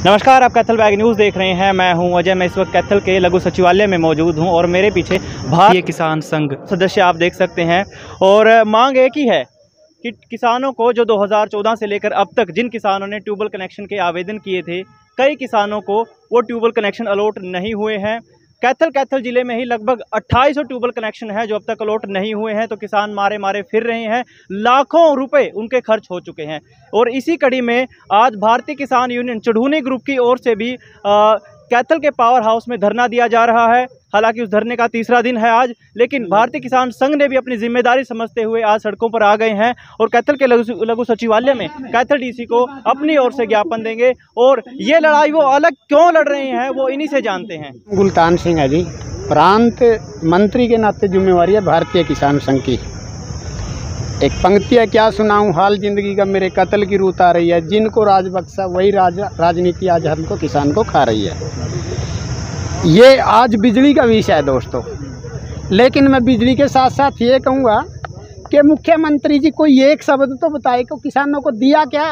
नमस्कार, आप Kaithal bag news देख रहे हैं। मैं हूं अजय। मैं इस वक्त कैथल के लघु सचिवालय में मौजूद हूं और मेरे पीछे भारतीय किसान संघ सदस्य आप देख सकते हैं। और मांग एक ही है कि किसानों को जो 2014 से लेकर अब तक जिन किसानों ने ट्यूबवेल कनेक्शन के आवेदन किए थे, कई किसानों को वो ट्यूबवेल कनेक्शन अलॉट नहीं हुए हैं। कैथल ज़िले में ही लगभग 2800 ट्यूबवेल कनेक्शन है जो अब तक अलॉट नहीं हुए हैं। तो किसान मारे फिर रहे हैं, लाखों रुपए उनके खर्च हो चुके हैं। और इसी कड़ी में आज भारतीय किसान यूनियन चढ़ूनी ग्रुप की ओर से भी कैथल के पावर हाउस में धरना दिया जा रहा है। हालांकि उस धरने का तीसरा दिन है आज, लेकिन भारतीय किसान संघ ने भी अपनी जिम्मेदारी समझते हुए आज सड़कों पर आ गए हैं और कैथल के लघु सचिवालय में कैथल डीसी को अपनी ओर से ज्ञापन देंगे। और ये लड़ाई वो अलग क्यों लड़ रहे हैं वो इन्हीं से जानते हैं। गुलतान सिंह है जी, प्रांत मंत्री के नाते जिम्मेवारी है भारतीय किसान संघ की। एक पंक्ति है, क्या सुनाऊं हाल जिंदगी का, मेरे कत्ल की रूत आ रही है, जिनको राज बख्शा वही राजनीति आज हमको किसान को खा रही है। ये आज बिजली का विषय है दोस्तों, लेकिन मैं बिजली के साथ साथ ये कहूँगा कि मुख्यमंत्री जी कोई एक शब्द तो बताए कि किसानों को दिया क्या।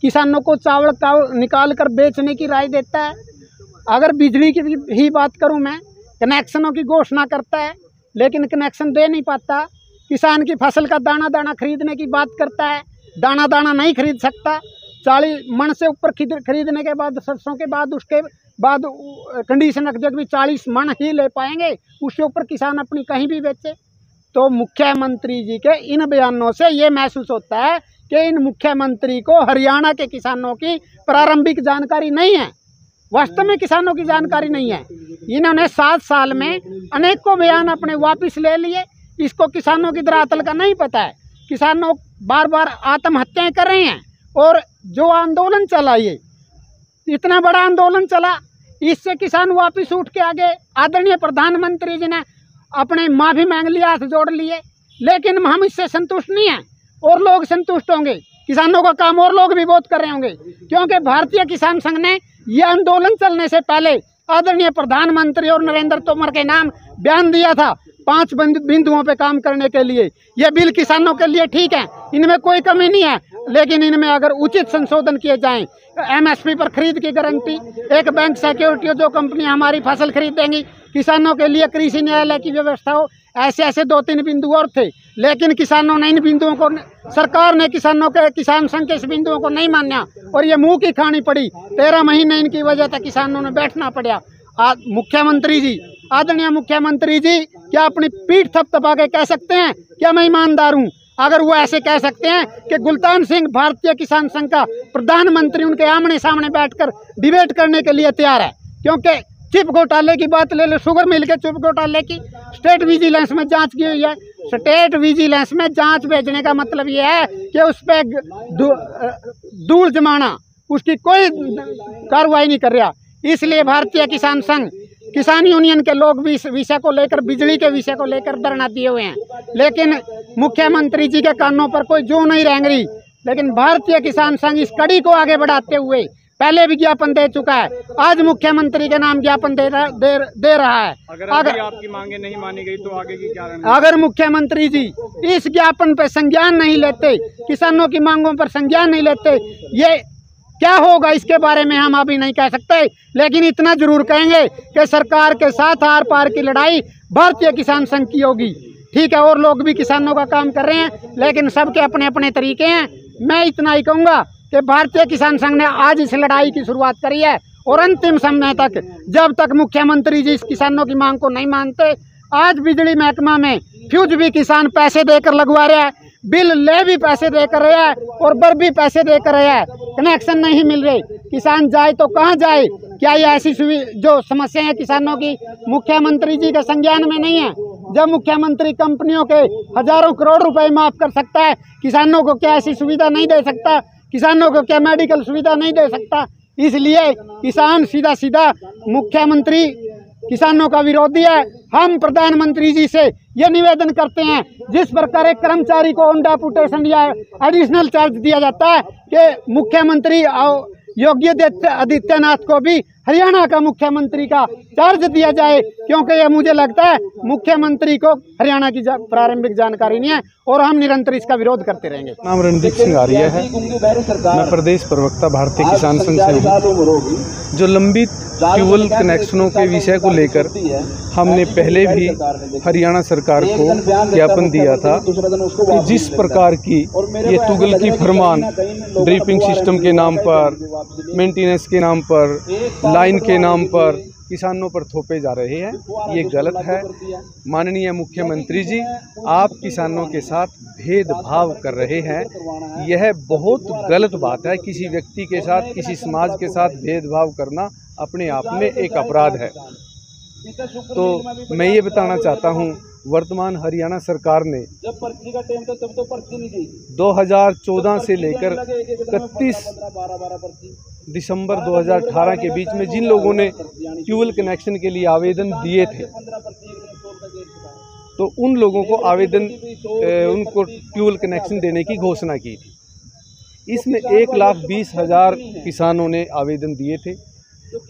किसानों को चावल का निकाल कर बेचने की राय देता है। अगर बिजली की ही बात करूँ मैं, कनेक्शनों की घोषणा करता है लेकिन कनेक्शन दे नहीं पाता। किसान की फसल का दाना दाना खरीदने की बात करता है, दाना दाना नहीं खरीद सकता। 40 मन से ऊपर खरीदने के बाद, सरसों के बाद, उसके बाद कंडीशन रख दिया कि 40 मन ही ले पाएंगे, उसके ऊपर किसान अपनी कहीं भी बेचे। तो मुख्यमंत्री जी के इन बयानों से ये महसूस होता है कि इन मुख्यमंत्री को हरियाणा के किसानों की प्रारंभिक जानकारी नहीं है, वास्तव में किसानों की जानकारी नहीं है। इन्होंने 7 साल में अनेकों बयान अपने वापस ले लिए। इसको किसानों की धरातल का नहीं पता है। किसानों बार बार आत्महत्याएं कर रहे हैं और जो आंदोलन चला, ये इतना बड़ा आंदोलन चला, इससे किसान वापस उठ के आगे। आदरणीय प्रधानमंत्री जी ने अपने माफ़ी मांग लिया, हाथ जोड़ लिए, लेकिन हम इससे संतुष्ट नहीं हैं। और लोग संतुष्ट होंगे, किसानों का काम और लोग भी बहुत कर रहे होंगे, क्योंकि भारतीय किसान संघ ने यह आंदोलन चलने से पहले आदरणीय प्रधानमंत्री और नरेंद्र तोमर के नाम बयान दिया था 5 बिंदुओं पे काम करने के लिए। ये बिल किसानों के लिए ठीक है, इनमें कोई कमी नहीं है, लेकिन इनमें अगर उचित संशोधन किए जाएं, एमएसपी पर खरीद की गारंटी, एक बैंक सिक्योरिटी जो कंपनी हमारी फसल खरीदेंगी, किसानों के लिए कृषि न्यायालय की व्यवस्था हो, ऐसे 2-3 बिंदु और थे। लेकिन किसानों ने इन बिंदुओं को, सरकार ने किसान संघ के इस बिंदुओं को नहीं माना और ये मुँह की खानी पड़ी। 13 महीने इनकी वजह से किसानों ने बैठना पड़ा। मुख्यमंत्री जी, आदरणीय मुख्यमंत्री जी, क्या अपनी पीठ थपथपा के कह सकते हैं क्या मैं ईमानदार हूँ? अगर वो ऐसे कह सकते हैं कि गुलतान सिंह भारतीय किसान संघ का प्रधानमंत्री उनके आमने सामने बैठकर डिबेट करने के लिए तैयार है, क्योंकि चिप घोटाले की बात ले लो, शुगर मिल के चिप घोटाले की स्टेट विजिलेंस में जांच की हुई है। स्टेट विजिलेंस में जांच भेजने का मतलब ये है कि उस पर धूल जमाना, उसकी कोई कार्रवाई नहीं कर रहा। इसलिए भारतीय किसान संघ, किसान यूनियन के लोग भी इस विषय को लेकर, बिजली के विषय को लेकर धरना दिए हुए हैं, लेकिन मुख्यमंत्री जी के कानों पर कोई जू नहीं रेंग रही। लेकिन भारतीय किसान संघ इस कड़ी को आगे बढ़ाते हुए पहले भी ज्ञापन दे चुका है, आज मुख्यमंत्री के नाम ज्ञापन दे रहा है। अगर आपकी मांगे नहीं मानी गई तो आगे की क्या रणनीति? अगर मुख्यमंत्री जी इस ज्ञापन पर संज्ञान नहीं लेते, किसानों की मांगों पर संज्ञान नहीं लेते, ये क्या होगा इसके बारे में हम अभी नहीं कह सकते, लेकिन इतना जरूर कहेंगे कि सरकार के साथ आर पार की लड़ाई भारतीय किसान संघ की होगी। ठीक है, और लोग भी किसानों का काम कर रहे हैं, लेकिन सबके अपने अपने तरीके हैं। मैं इतना ही कहूँगा कि भारतीय किसान संघ ने आज इस लड़ाई की शुरुआत करी है और अंतिम समय तक, जब तक मुख्यमंत्री जी इस किसानों की मांग को नहीं मानते, आज बिजली महकमा में फ्यूज भी किसान पैसे देकर लगवा रहा है, बिल ले भी पैसे देकर रहा है और बर भी पैसे देकर रहा है, कनेक्शन नहीं मिल रहे। किसान जाए तो कहाँ जाए? क्या ये ऐसी जो समस्या है किसानों की मुख्यमंत्री जी के संज्ञान में नहीं है? जब मुख्यमंत्री कंपनियों के हजारों करोड़ रुपए माफ कर सकता है, किसानों को क्या ऐसी सुविधा नहीं दे सकता? किसानों को क्या मेडिकल सुविधा नहीं दे सकता? इसलिए किसान सीधा सीधा मुख्यमंत्री किसानों का विरोधी है। हम प्रधानमंत्री जी से ये निवेदन करते हैं, जिस प्रकार एक कर्मचारी को ऑन डेपुटेशन या एडिशनल चार्ज दिया जाता है, कि मुख्यमंत्री योगी आदित्यनाथ को भी हरियाणा का मुख्यमंत्री का चार्ज दिया जाए, क्योंकि ये मुझे लगता है मुख्यमंत्री को हरियाणा की प्रारंभिक जानकारी नहीं है और हम निरंतर इसका विरोध करते रहेंगे। नाम रणदीप सिंह आर्य है, मैं प्रदेश प्रवक्ता भारतीय किसान संघ से हूँ। जो लंबित ट्यूबवेल कनेक्शनों के विषय को लेकर हमने पहले भी हरियाणा सरकार को ज्ञापन दिया था कि जिस प्रकार की ये तुगल की फरमान ड्रिपिंग सिस्टम के नाम पर, मेंटेनेंस के नाम पर, लाइन के नाम पर किसानों पर थोपे जा रहे हैं, ये गलत है। माननीय मुख्यमंत्री जी, आप किसानों के साथ भेदभाव कर रहे हैं, यह बहुत गलत बात है। किसी व्यक्ति के साथ, किसी समाज के साथ भेदभाव करना अपने आप में एक अपराध है। तो मैं ये बताना चाहता हूँ, वर्तमान हरियाणा सरकार ने 2014 से लेकर 31 दिसंबर 2018 के बीच में जिन लोगों ने ट्यूबवेल कनेक्शन के लिए आवेदन दिए थे, तो उन लोगों को उनको ट्यूबवेल कनेक्शन देने की घोषणा की थी। इसमें 1,20,000 किसानों ने आवेदन दिए थे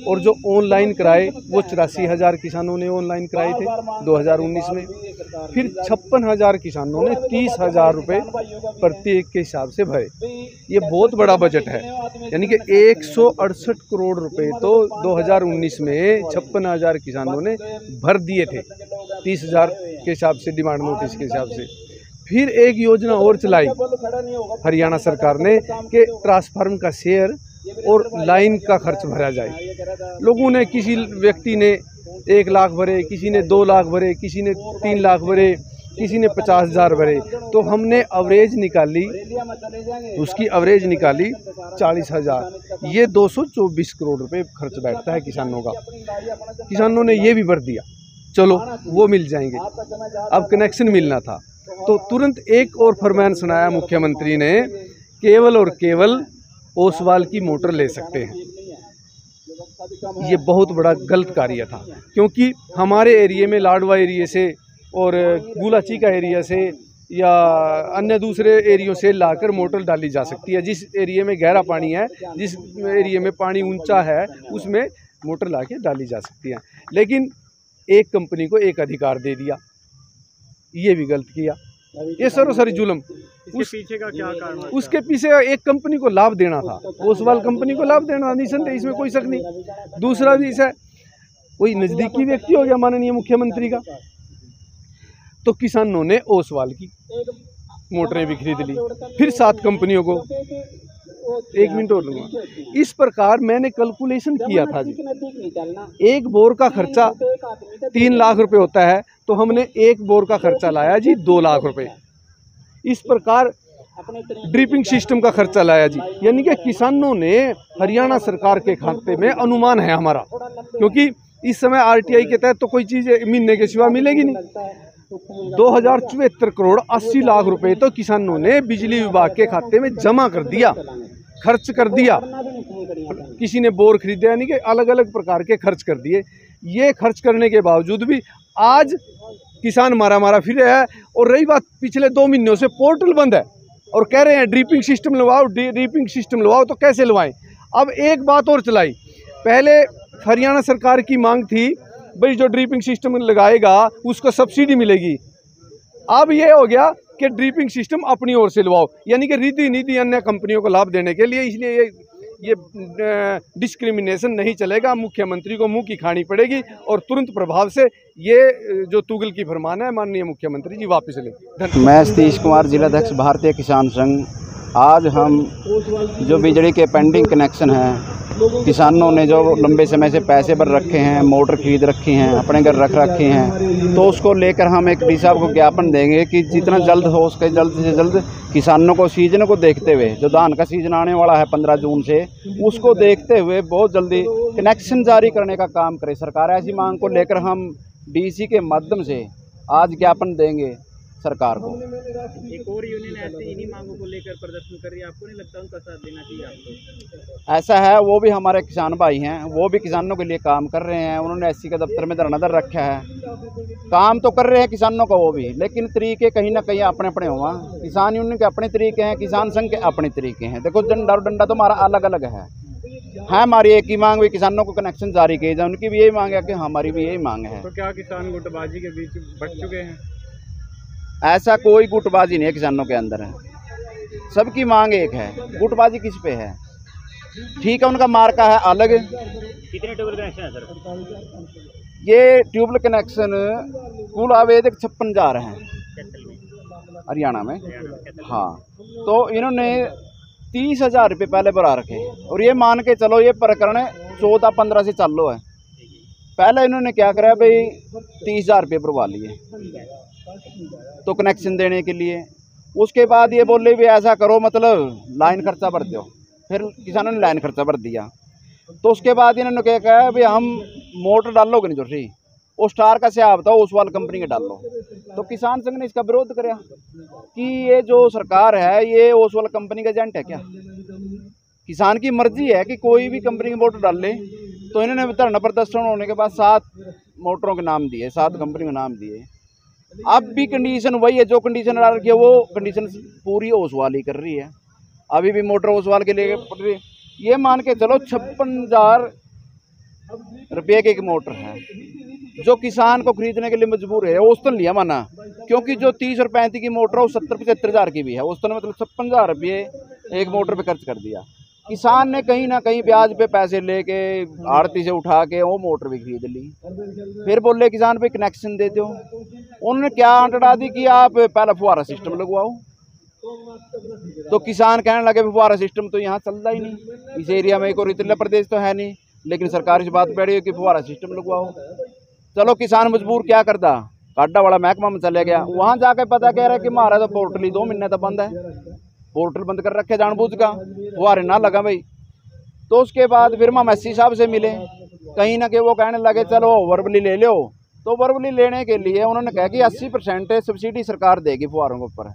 और जो ऑनलाइन कराए वो 84,000 किसानों ने ऑनलाइन कराए थे 2019 में। फिर 56,000 किसानों ने 30,000 रुपये प्रत्येक के हिसाब से भरे। ये बहुत बड़ा बजट है, यानी कि 168 करोड़ रुपए तो 2019 में 56,000 किसानों ने भर दिए थे 30,000 के हिसाब से, डिमांड नोटिस के हिसाब से। फिर एक योजना और चलाई हरियाणा सरकार ने कि ट्रांसफार्मर का शेयर और लाइन का खर्च भरा जाए। लोगों ने, किसी व्यक्ति ने 1 लाख भरे, किसी ने 2 लाख भरे, किसी ने 3 लाख भरे, किसी ने 50,000 भरे। तो हमने एवरेज निकाली, उसकी एवरेज निकाली 40,000। ये 224 करोड़ रुपए खर्च बैठता है किसानों का। किसानों ने ये भी भर दिया, चलो वो मिल जाएंगे। अब कनेक्शन मिलना था तो तुरंत एक और फरमान सुनाया मुख्यमंत्री ने, केवल और केवल ओसवाल की मोटर ले सकते हैं। ये बहुत बड़ा गलत कार्य था, क्योंकि हमारे एरिया में, लाडवा एरिया से और गुलाची का एरिया से या अन्य दूसरे एरियो से लाकर मोटर डाली जा सकती है। जिस एरिया में गहरा पानी है, जिस एरिया में पानी ऊंचा है, उसमें मोटर लाके डाली जा सकती है। लेकिन एक कंपनी को एक अधिकार दे दिया, ये भी गलत किया। ये सरोसरी जुल्म। पीछे का क्या कारण? उसके पीछे एक कंपनी को लाभ देना था, ओसवाल कंपनी को लाभ देना, निसंदेह, इसमें कोई शक नहीं। दूसरा भी इसे कोई नज़दीकी व्यक्ति हो गया माननीय मुख्यमंत्री का, तो किसानों ने ओसवाल की मोटरें भी खरीद ली, फिर 7 कंपनियों को। 1 मिनट और लूँगा। इस प्रकार मैंने कैलकुलेशन किया था जी, एक बोर का खर्चा 3 लाख रुपए होता है, तो हमने एक बोर का खर्चा लाया जी 2 लाख रुपए। इस प्रकार ड्रिपिंग सिस्टम का खर्चा लाया जी, यानी कि किसानों ने हरियाणा सरकार के खाते में, अनुमान है हमारा, क्योंकि इस समय आरटीआई के तहत तो कोई चीज़ महीने के सिवा मिलेगी नहीं। 2074 करोड़ 80 लाख रुपए तो किसानों ने बिजली विभाग के खाते में जमा कर दिया, खर्च कर दिया। किसी ने बोर खरीदे, यानी कि अलग अलग प्रकार के खर्च कर दिए। ये खर्च करने के बावजूद भी आज किसान मारा फिर रहा है। और रही बात, पिछले 2 महीनों से पोर्टल बंद है और कह रहे हैं ड्रिपिंग सिस्टम लगवाओ, ड्रिपिंग सिस्टम लगवाओ। तो कैसे लगवाएं? अब एक बात और चलाई, पहले हरियाणा सरकार की मांग थी भाई जो ड्रिपिंग सिस्टम लगाएगा उसको सब्सिडी मिलेगी। अब ये हो गया कि ड्रिपिंग सिस्टम अपनी ओर से लगवाओ, यानी कि रीति नीति अन्य कंपनियों को लाभ देने के लिए। इसलिए ये डिस्क्रिमिनेशन नहीं चलेगा, मुख्यमंत्री को मुंह की खानी पड़ेगी और तुरंत प्रभाव से ये जो तुगल की फरमान है माननीय मुख्यमंत्री जी वापस लें। मैं सतीश कुमार, जिलाध्यक्ष भारतीय किसान संघ। आज हम जो बिजली के पेंडिंग कनेक्शन हैं, किसानों ने जो लंबे समय से पैसे भर रखे हैं, मोटर खरीद रखी हैं, अपने घर रख रखे हैं, तो उसको लेकर हम एक डी साहब को ज्ञापन देंगे कि जितना जल्द हो उसके जल्द से जल्द किसानों को सीजन को देखते हुए, जो धान का सीजन आने वाला है 15 जून से, उसको देखते हुए बहुत जल्दी कनेक्शन जारी करने का काम करे सरकार। ऐसी मांग को लेकर हम डीसी के माध्यम से आज ज्ञापन देंगे सरकार को। एक और यूनियन ऐसे इन्हीं मांगों को लेकर प्रदर्शन कर रही है, आपको नहीं लगता उनका साथ देना चाहिए आपको? ऐसा है, वो भी हमारे किसान भाई हैं, वो भी किसानों के लिए काम कर रहे हैं। उन्होंने एससी के दफ्तर में धरना दर रखा है, काम तो कर रहे हैं किसानों का वो भी, लेकिन तरीके कहीं ना कहीं अपने अपने हुआ। किसान यूनियन के अपने तरीके हैं, किसान संघ के अपने तरीके हैं। देखो, डंडा और डंडा तो हमारा अलग अलग है। है हमारी एक ही मांग, भी किसानों को कनेक्शन जारी किए जाए। उनकी भी यही मांग है कि हमारी भी यही मांग है। तो क्या किसान गुटबाजी के बीच बट चुके हैं? ऐसा कोई गुटबाजी नहीं है किसानों के अंदर है, सबकी मांग एक है। गुटबाजी किस पे है? ठीक है, उनका मार्का है अलग। कितने ट्यूबवेल कनेक्शन है सर? ये ट्यूबवेल कनेक्शन कुल आवेदक 56,000 हैं हरियाणा में। हाँ, तो इन्होंने 30,000 रुपये पहले भरा रखे, और ये मान के चलो ये प्रकरण 14-15 से चालू है। पहले इन्होंने क्या करा भाई, 30,000 रुपये भरवा लिए तो कनेक्शन देने के लिए। उसके बाद ये बोले भी ऐसा करो, मतलब लाइन खर्चा भर दो। फिर किसानों ने लाइन खर्चा भर दिया। तो उसके बाद इन्होंने क्या कहा भाई, हम मोटर डालोगे नहीं जो सी वो स्टार का से आप था ओसवाल कंपनी के डाल लो। तो किसान संघ ने इसका विरोध कराया कि ये जो सरकार है ये ओसवाल कंपनी का एजेंट है क्या? किसान की मर्जी है कि कोई भी कंपनी की मोटर डाल ले। तो इन्होंने धरना प्रदर्शन होने के बाद 7 मोटरों के नाम दिए, 7 कंपनी के नाम दिए। अब भी कंडीशन वही है, जो कंडीशन डाल रही है वो कंडीशन पूरी ओसवाल ही कर रही है। अभी भी मोटर ओसवाल के लिए पड़ रही है। ये मान के चलो 56,000 रुपये की एक मोटर है जो किसान को खरीदने के लिए मजबूर है। औसतन लिया माना, क्योंकि जो 30 और 35 की मोटर है वो 70-75,000 की भी है। औसतन मतलब 56,000 रुपये एक मोटर पे खर्च कर दिया। किसान ने कहीं ना कहीं ब्याज पे पैसे लेके आड़ती से उठा के वो मोटर भी खरीद ली। फिर बोले किसान पे कनेक्शन दे दो। उन्होंने क्या अंटड़ा दी कि आप पहले फुहारा सिस्टम लगवाओ। तो किसान कहने लगे फुहारा सिस्टम तो यहाँ चलता ही नहीं, इस एरिया में कोई रेतीला प्रदेश तो है नहीं, लेकिन सरकार इस बात पे अड़ी है कि फुहारा सिस्टम लगवाओ। चलो किसान मजबूर क्या करता, काडा वाला महकमा में चले गया। वहाँ जाके पता कह रहा है कि हमारा तो पोर्टल ही 2 महीने तक बंद है, पोर्टल बंद कर रखे जानबूझ का, फुहारे ना लगा भाई। तो उसके बाद फिर हम एससी साहब से मिले, कहीं ना कहीं वो कहने लगे चलो ओवरबली ले लो। तो ओवरबली लेने के लिए उन्होंने कहा कि 80% सब्सिडी सरकार देगी फुहारों के ऊपर।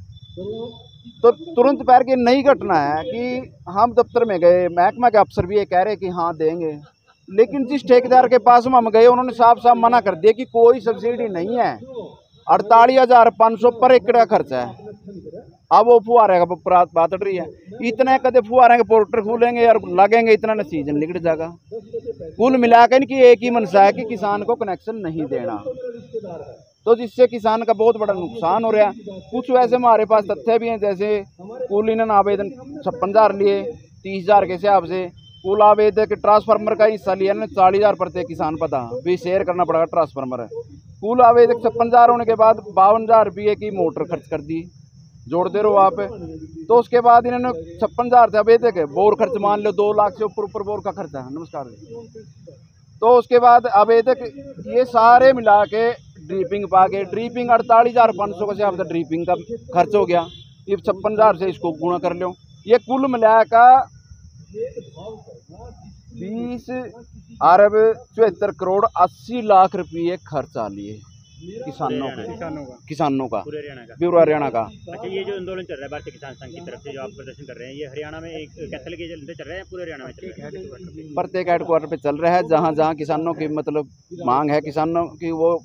तो तुरंत पैर की नई घटना है कि हम दफ्तर में गए, महकमा के अफसर भी ये कह रहे कि हाँ देंगे, लेकिन जिस ठेकेदार के पास हम गए उन्होंने साफ साफ मना कर दिया कि कोई सब्सिडी नहीं है। 48,500 पर एकड़ का खर्चा है। अब वो फुहारे का बात उठ रही है, इतने कदे फुहारे के पोर्टर खुलेंगे और लगेंगे, इतना न सीजन निकल जाएगा। कुल मिलाकर इनकी एक ही मनसा है कि किसान को कनेक्शन नहीं देना, तो जिससे किसान का बहुत बड़ा नुकसान हो रहा है। कुछ वैसे हमारे पास तथ्य भी हैं, जैसे कुल इन्होंने आवेदन 56,000 लिए 30,000 के हिसाब से। कुल आवेदक ट्रांसफार्मर का हिस्सा लिया ना 40,000 प्रत्येक किसान पता भी शेयर करना पड़ेगा ट्रांसफार्मर है। कुल आवेदक 56,000 होने के बाद 52,000 रुपये की मोटर खर्च कर दी, जोड़ते रहो आप। तो उसके बाद इन्होंने 56,000 से आवेदक बोर खर्च मान लो 2 लाख से ऊपर बोर का खर्चा है। नमस्कार। तो उसके बाद आवेदक ये सारे मिला के ड्रिपिंग पा के, ड्रिपिंग 48,500 का से ड्रिपिंग का खर्च हो गया। ये 56,000 से इसको गुणा कर लो, ये कुल मिला का 20 अरब 74 करोड़ 80 लाख रुपये खर्चा लिए किसानों का ब्यूरो हरियाणा का। अच्छा, ये जो आंदोलन चल रहा है भारतीय किसान संघ की तरफ से जो आप प्रदर्शन कर रहे हैं, ये हरियाणा में एक कैथल के अंदर चल रहा है, पूरे हरियाणा में चल रहा है? प्रत्येक हेडक्वार्टर पे चल रहा है, जहाँ जहाँ किसानों की मतलब मांग है, किसानों की वो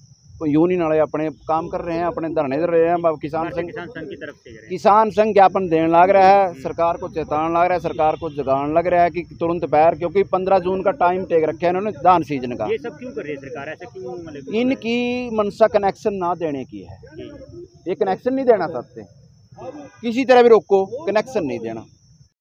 यूनियन वाले अपने काम कर रहे हैं, अपने धरने दे रहे हैं। किसान संघ की तरफ से किसान संघ ज्ञापन देने लग रहा है, सरकार को चेताने लग रहा है, सरकार को जगाने लग रहा है कि तुरंत पैर, क्योंकि 15 जून का टाइम टेक रखा है इन्होंने धान सीजन का। ये सब क्यों कर रही है सरकार, ऐसा क्यों? मतलब इनकी मनसा कनेक्शन ना देने की है, ये कनेक्शन नहीं देना चाहते, किसी तरह भी रोको, कनेक्शन नहीं देना।